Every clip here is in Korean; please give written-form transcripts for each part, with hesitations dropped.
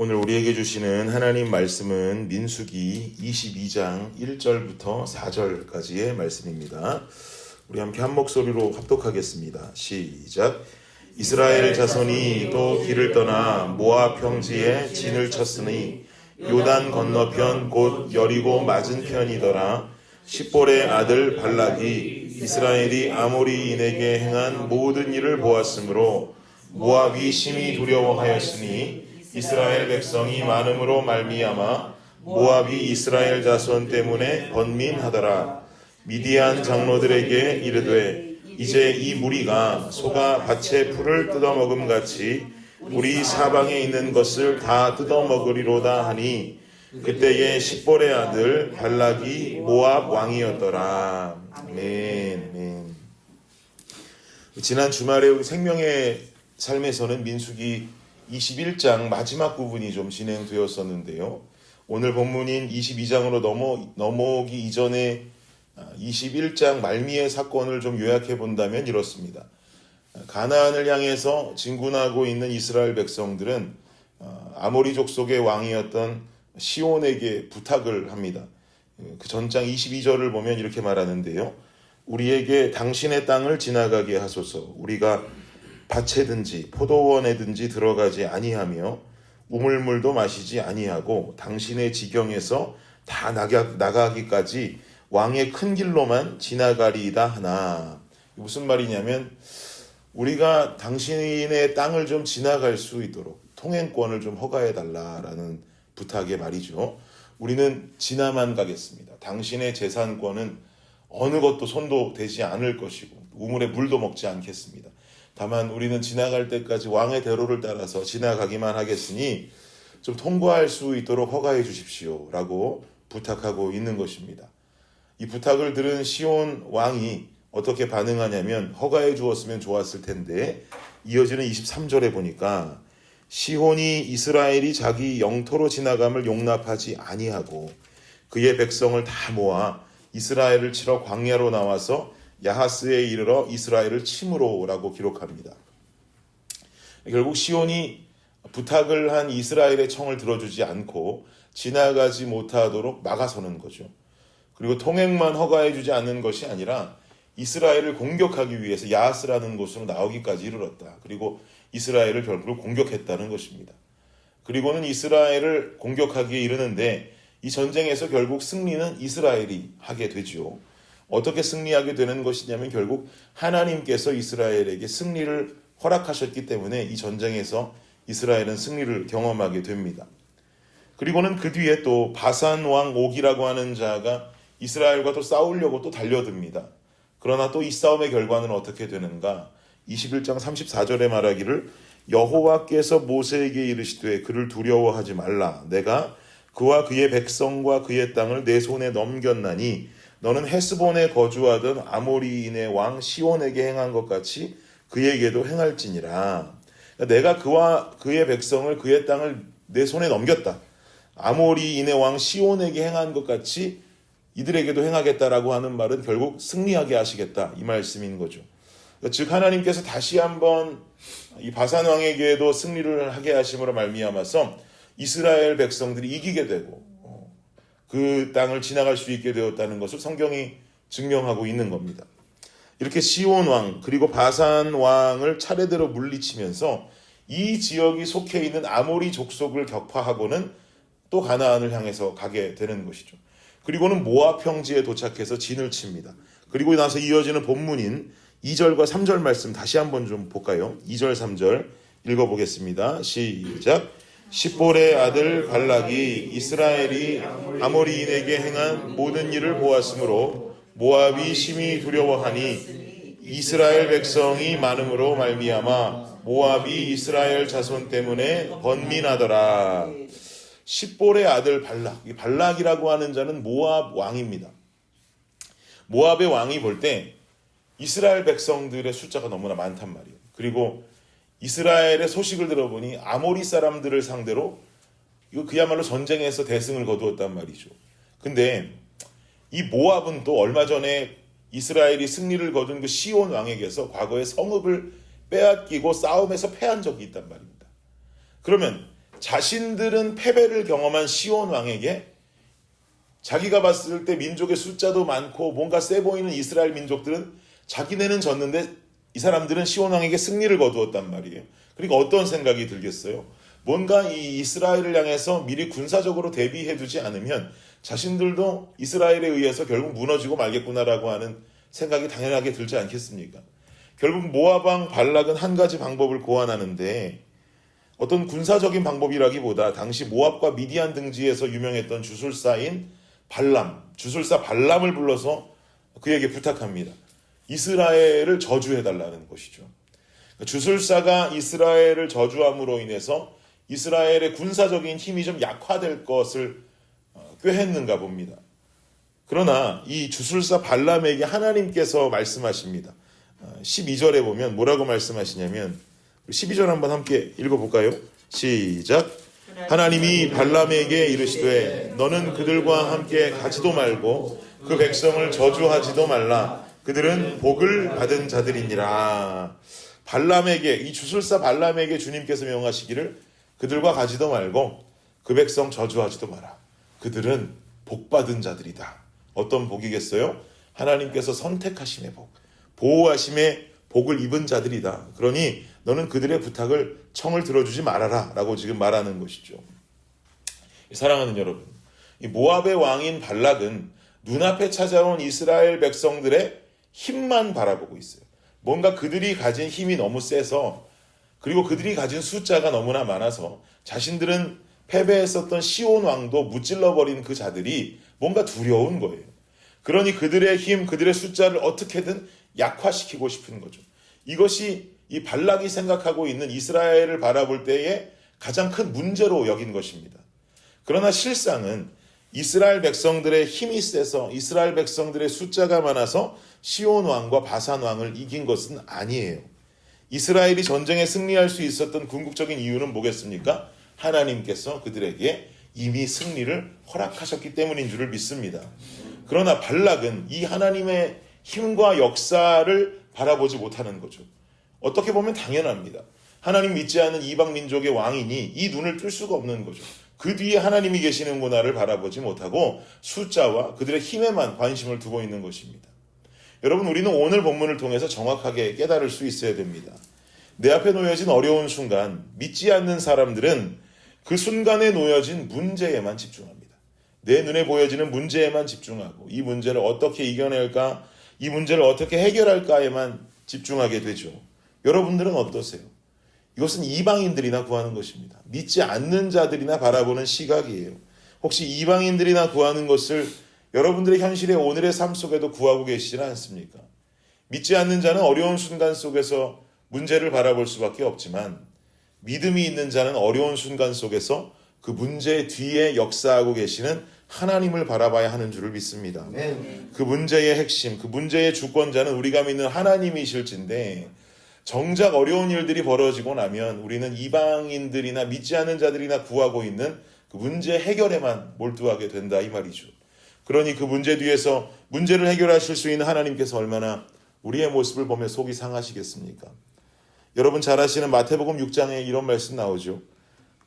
오늘 우리에게 주시는 하나님 말씀은 민수기 22장 1절부터 4절까지의 말씀입니다. 우리 함께 한 목소리로 합독하겠습니다. 시작. 이스라엘 자손이 또 길을 떠나 모압 평지에 진을 쳤으니 요단 건너편 곧 여리고 맞은편이더라. 십볼의 아들 발락이 이스라엘이 아모리인에게 행한 모든 일을 보았으므로 모압이 심히 두려워하였으니 이스라엘 백성이 많음으로 말미암아 모압이 이스라엘 자손 때문에 번민하더라. 미디안 장로들에게 이르되 이제 이 무리가 소가 밭의 풀을 뜯어먹음 같이 우리 사방에 있는 것을 다 뜯어먹으리로다 하니 그때에 십볼의 아들 발락이 모압 왕이었더라. 아멘. 지난 주말에 우리 생명의 삶에서는 민수기 21장 마지막 부분이 좀 진행되었었는데요. 오늘 본문인 22장으로 넘어오기 이전에 21장 말미의 사건을 좀 요약해 본다면 이렇습니다. 가나안을 향해서 진군하고 있는 이스라엘 백성들은 아모리 족속의 왕이었던 시온에게 부탁을 합니다. 그 전장 22절을 보면 이렇게 말하는데요. 우리에게 당신의 땅을 지나가게 하소서. 우리가 밭에든지 포도원에든지 들어가지 아니하며 우물물도 마시지 아니하고 당신의 지경에서 다 나가기까지 왕의 큰 길로만 지나가리이다 하나. 무슨 말이냐면 우리가 당신의 땅을 좀 지나갈 수 있도록 통행권을 좀 허가해 달라라는 부탁의 말이죠. 우리는 지나만 가겠습니다. 당신의 재산권은 어느 것도 손도 대지 않을 것이고 우물에 물도 먹지 않겠습니다. 다만 우리는 지나갈 때까지 왕의 대로를 따라서 지나가기만 하겠으니 좀 통과할 수 있도록 허가해 주십시오 라고 부탁하고 있는 것입니다. 이 부탁을 들은 시온 왕이 어떻게 반응하냐면 허가해 주었으면 좋았을 텐데 이어지는 23절에 보니까 시온이 이스라엘이 자기 영토로 지나감을 용납하지 아니하고 그의 백성을 다 모아 이스라엘을 치러 광야로 나와서 야하스에 이르러 이스라엘을 침으로라고 기록합니다. 결국 시온이 부탁을 한 이스라엘의 청을 들어주지 않고 지나가지 못하도록 막아서는 거죠. 그리고 통행만 허가해주지 않는 것이 아니라 이스라엘을 공격하기 위해서 야하스라는 곳으로 나오기까지 이르렀다. 그리고 이스라엘을 결국 공격했다는 것입니다. 그리고는 이스라엘을 공격하기에 이르는데 이 전쟁에서 결국 승리는 이스라엘이 하게 되죠. 어떻게 승리하게 되는 것이냐면 결국 하나님께서 이스라엘에게 승리를 허락하셨기 때문에 이 전쟁에서 이스라엘은 승리를 경험하게 됩니다. 그리고는 그 뒤에 또 바산 왕 옥이라고 하는 자가 이스라엘과 또 싸우려고 또 달려듭니다. 그러나 또 이 싸움의 결과는 어떻게 되는가? 21장 34절에 말하기를 여호와께서 모세에게 이르시되 그를 두려워하지 말라. 내가 그와 그의 백성과 그의 땅을 내 손에 넘겼나니 너는 헤스본에 거주하던 아모리인의 왕 시온에게 행한 것 같이 그에게도 행할지니라. 내가 그와 그의 백성을 그의 땅을 내 손에 넘겼다. 아모리인의 왕 시온에게 행한 것 같이 이들에게도 행하겠다라고 하는 말은 결국 승리하게 하시겠다 이 말씀인 거죠. 즉 하나님께서 다시 한번 이 바산 왕에게도 승리를 하게 하심으로 말미암아서 이스라엘 백성들이 이기게 되고 그 땅을 지나갈 수 있게 되었다는 것을 성경이 증명하고 있는 겁니다. 이렇게 시온 왕 그리고 바산 왕을 차례대로 물리치면서 이 지역이 속해 있는 아모리 족속을 격파하고는 또 가나안을 향해서 가게 되는 것이죠. 그리고는 모압 평지에 도착해서 진을 칩니다. 그리고 나서 이어지는 본문인 2절과 3절 말씀 다시 한번 좀 볼까요? 2절 3절 읽어보겠습니다. 시작. 십볼의 아들 발락이 이스라엘이 아모리인에게 행한 모든 일을 보았으므로 모압이 심히 두려워하니 이스라엘 백성이 많음으로 말미암아 모압이 이스라엘 자손 때문에 번민하더라. 십볼의 아들 발락, 이 발락이라고 하는 자는 모압 왕입니다. 모압의 왕이 볼 때 이스라엘 백성들의 숫자가 너무나 많단 말이에요. 그리고 이스라엘의 소식을 들어보니 아모리 사람들을 상대로 이거 그야말로 전쟁에서 대승을 거두었단 말이죠. 근데 이 모압은 또 얼마 전에 이스라엘이 승리를 거둔 그 시온 왕에게서 과거에 성읍을 빼앗기고 싸움에서 패한 적이 있단 말입니다. 그러면 자신들은 패배를 경험한 시온 왕에게 자기가 봤을 때 민족의 숫자도 많고 뭔가 세 보이는 이스라엘 민족들은 자기네는 졌는데 이 사람들은 시온 왕에게 승리를 거두었단 말이에요. 그러니까 어떤 생각이 들겠어요? 뭔가 이 이스라엘을 향해서 미리 군사적으로 대비해두지 않으면 자신들도 이스라엘에 의해서 결국 무너지고 말겠구나라고 하는 생각이 당연하게 들지 않겠습니까? 결국 모압 왕 발락은 한 가지 방법을 고안하는데 어떤 군사적인 방법이라기보다 당시 모압과 미디안 등지에서 유명했던 주술사인 주술사 발람을 불러서 그에게 부탁합니다. 이스라엘을 저주해달라는 것이죠. 주술사가 이스라엘을 저주함으로 인해서 이스라엘의 군사적인 힘이 좀 약화될 것을 꾀했는가 봅니다. 그러나 이 주술사 발람에게 하나님께서 말씀하십니다. 12절에 보면 뭐라고 말씀하시냐면 12절 한번 함께 읽어볼까요? 시작. 하나님이 발람에게 이르시되 너는 그들과 함께 가지도 말고 그 백성을 저주하지도 말라. 그들은 복을 받은 자들이니라. 발람에게, 이 주술사 발람에게 주님께서 명하시기를 그들과 가지도 말고 그 백성 저주하지도 마라. 그들은 복받은 자들이다. 어떤 복이겠어요? 하나님께서 선택하심의 복, 보호하심의 복을 입은 자들이다. 그러니 너는 그들의 부탁을 청을 들어주지 말아라 라고 지금 말하는 것이죠. 사랑하는 여러분, 이 모압의 왕인 발락은 눈앞에 찾아온 이스라엘 백성들의 힘만 바라보고 있어요. 뭔가 그들이 가진 힘이 너무 세서, 그리고 그들이 가진 숫자가 너무나 많아서 자신들은 패배했었던 시온 왕도 무찔러버린 그 자들이 뭔가 두려운 거예요. 그러니 그들의 힘, 그들의 숫자를 어떻게든 약화시키고 싶은 거죠. 이것이 이 발락이 생각하고 있는 이스라엘을 바라볼 때의 가장 큰 문제로 여긴 것입니다. 그러나 실상은 이스라엘 백성들의 힘이 세서 이스라엘 백성들의 숫자가 많아서 시온 왕과 바산 왕을 이긴 것은 아니에요. 이스라엘이 전쟁에 승리할 수 있었던 궁극적인 이유는 뭐겠습니까? 하나님께서 그들에게 이미 승리를 허락하셨기 때문인 줄을 믿습니다. 그러나 발락은 이 하나님의 힘과 역사를 바라보지 못하는 거죠. 어떻게 보면 당연합니다. 하나님 믿지 않는 이방 민족의 왕이니 이 눈을 뜰 수가 없는 거죠. 그 뒤에 하나님이 계시는구나를 바라보지 못하고 숫자와 그들의 힘에만 관심을 두고 있는 것입니다. 여러분, 우리는 오늘 본문을 통해서 정확하게 깨달을 수 있어야 됩니다. 내 앞에 놓여진 어려운 순간, 믿지 않는 사람들은 그 순간에 놓여진 문제에만 집중합니다. 내 눈에 보여지는 문제에만 집중하고 이 문제를 어떻게 이겨낼까, 이 문제를 어떻게 해결할까에만 집중하게 되죠. 여러분들은 어떠세요? 이것은 이방인들이나 구하는 것입니다. 믿지 않는 자들이나 바라보는 시각이에요. 혹시 이방인들이나 구하는 것을 여러분들의 현실의 오늘의 삶 속에도 구하고 계시지는 않습니까? 믿지 않는 자는 어려운 순간 속에서 문제를 바라볼 수밖에 없지만 믿음이 있는 자는 어려운 순간 속에서 그 문제 뒤에 역사하고 계시는 하나님을 바라봐야 하는 줄을 믿습니다. 그 문제의 핵심, 그 문제의 주권자는 우리가 믿는 하나님이실진데 정작 어려운 일들이 벌어지고 나면 우리는 이방인들이나 믿지 않는 자들이나 구하고 있는 그 문제 해결에만 몰두하게 된다 이 말이죠. 그러니 그 문제 뒤에서 문제를 해결하실 수 있는 하나님께서 얼마나 우리의 모습을 보며 속이 상하시겠습니까? 여러분 잘 아시는 마태복음 6장에 이런 말씀 나오죠.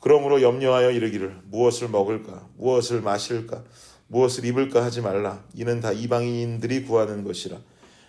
그러므로 염려하여 이르기를 무엇을 먹을까, 무엇을 마실까, 무엇을 입을까 하지 말라. 이는 다 이방인들이 구하는 것이라.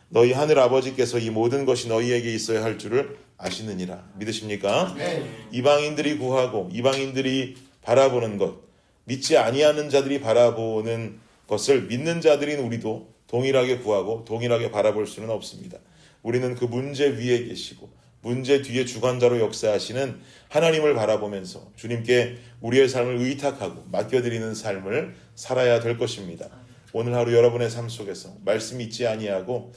너희 하늘 아버지께서 이 모든 것이 너희에게 있어야 할 줄을 아시느니라. 믿으십니까? 네. 이방인들이 구하고 이방인들이 바라보는 것, 믿지 아니하는 자들이 바라보는 것을 믿는 자들인 우리도 동일하게 구하고 동일하게 바라볼 수는 없습니다. 우리는 그 문제 위에 계시고 문제 뒤에 주관자로 역사하시는 하나님을 바라보면서 주님께 우리의 삶을 의탁하고 맡겨드리는 삶을 살아야 될 것입니다. 오늘 하루 여러분의 삶 속에서 말씀 잊지 아니하고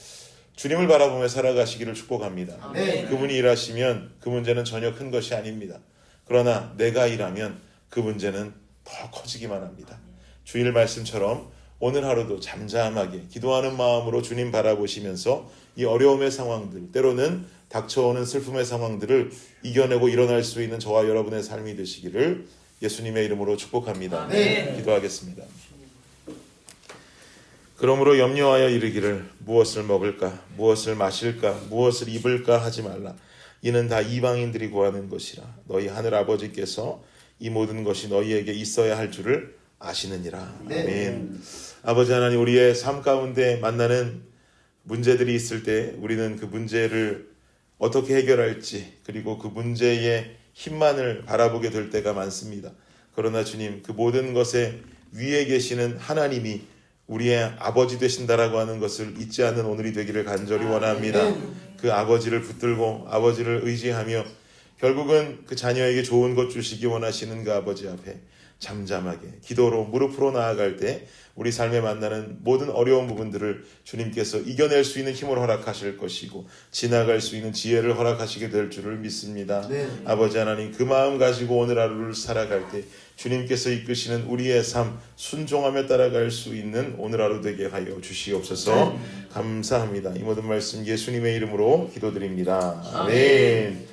주님을 바라보며 살아가시기를 축복합니다. 아멘. 그분이 일하시면 그 문제는 전혀 큰 것이 아닙니다. 그러나 내가 일하면 그 문제는 더 커지기만 합니다. 주일 말씀처럼 오늘 하루도 잠잠하게 기도하는 마음으로 주님 바라보시면서 이 어려움의 상황들, 때로는 닥쳐오는 슬픔의 상황들을 이겨내고 일어날 수 있는 저와 여러분의 삶이 되시기를 예수님의 이름으로 축복합니다. 아멘. 기도하겠습니다. 그러므로 염려하여 이르기를 무엇을 먹을까, 무엇을 마실까, 무엇을 입을까 하지 말라. 이는 다 이방인들이 구하는 것이라. 너희 하늘 아버지께서 이 모든 것이 너희에게 있어야 할 줄을 아시느니라. 네. 아멘. 아버지 하나님, 우리의 삶 가운데 만나는 문제들이 있을 때 우리는 그 문제를 어떻게 해결할지, 그리고 그 문제의 힘만을 바라보게 될 때가 많습니다. 그러나 주님, 그 모든 것에 위에 계시는 하나님이 우리의 아버지 되신다라고 하는 것을 잊지 않는 오늘이 되기를 간절히 원합니다. 그 아버지를 붙들고 아버지를 의지하며 결국은 그 자녀에게 좋은 것 주시기 원하시는 그 아버지 앞에 잠잠하게 기도로 무릎으로 나아갈 때 우리 삶에 만나는 모든 어려운 부분들을 주님께서 이겨낼 수 있는 힘을 허락하실 것이고 지나갈 수 있는 지혜를 허락하시게 될 줄을 믿습니다. 네. 아버지 하나님, 그 마음 가지고 오늘 하루를 살아갈 때 주님께서 이끄시는 우리의 삶 순종하며 따라갈 수 있는 오늘 하루 되게 하여 주시옵소서. 감사합니다. 이 모든 말씀 예수님의 이름으로 기도드립니다. 아멘.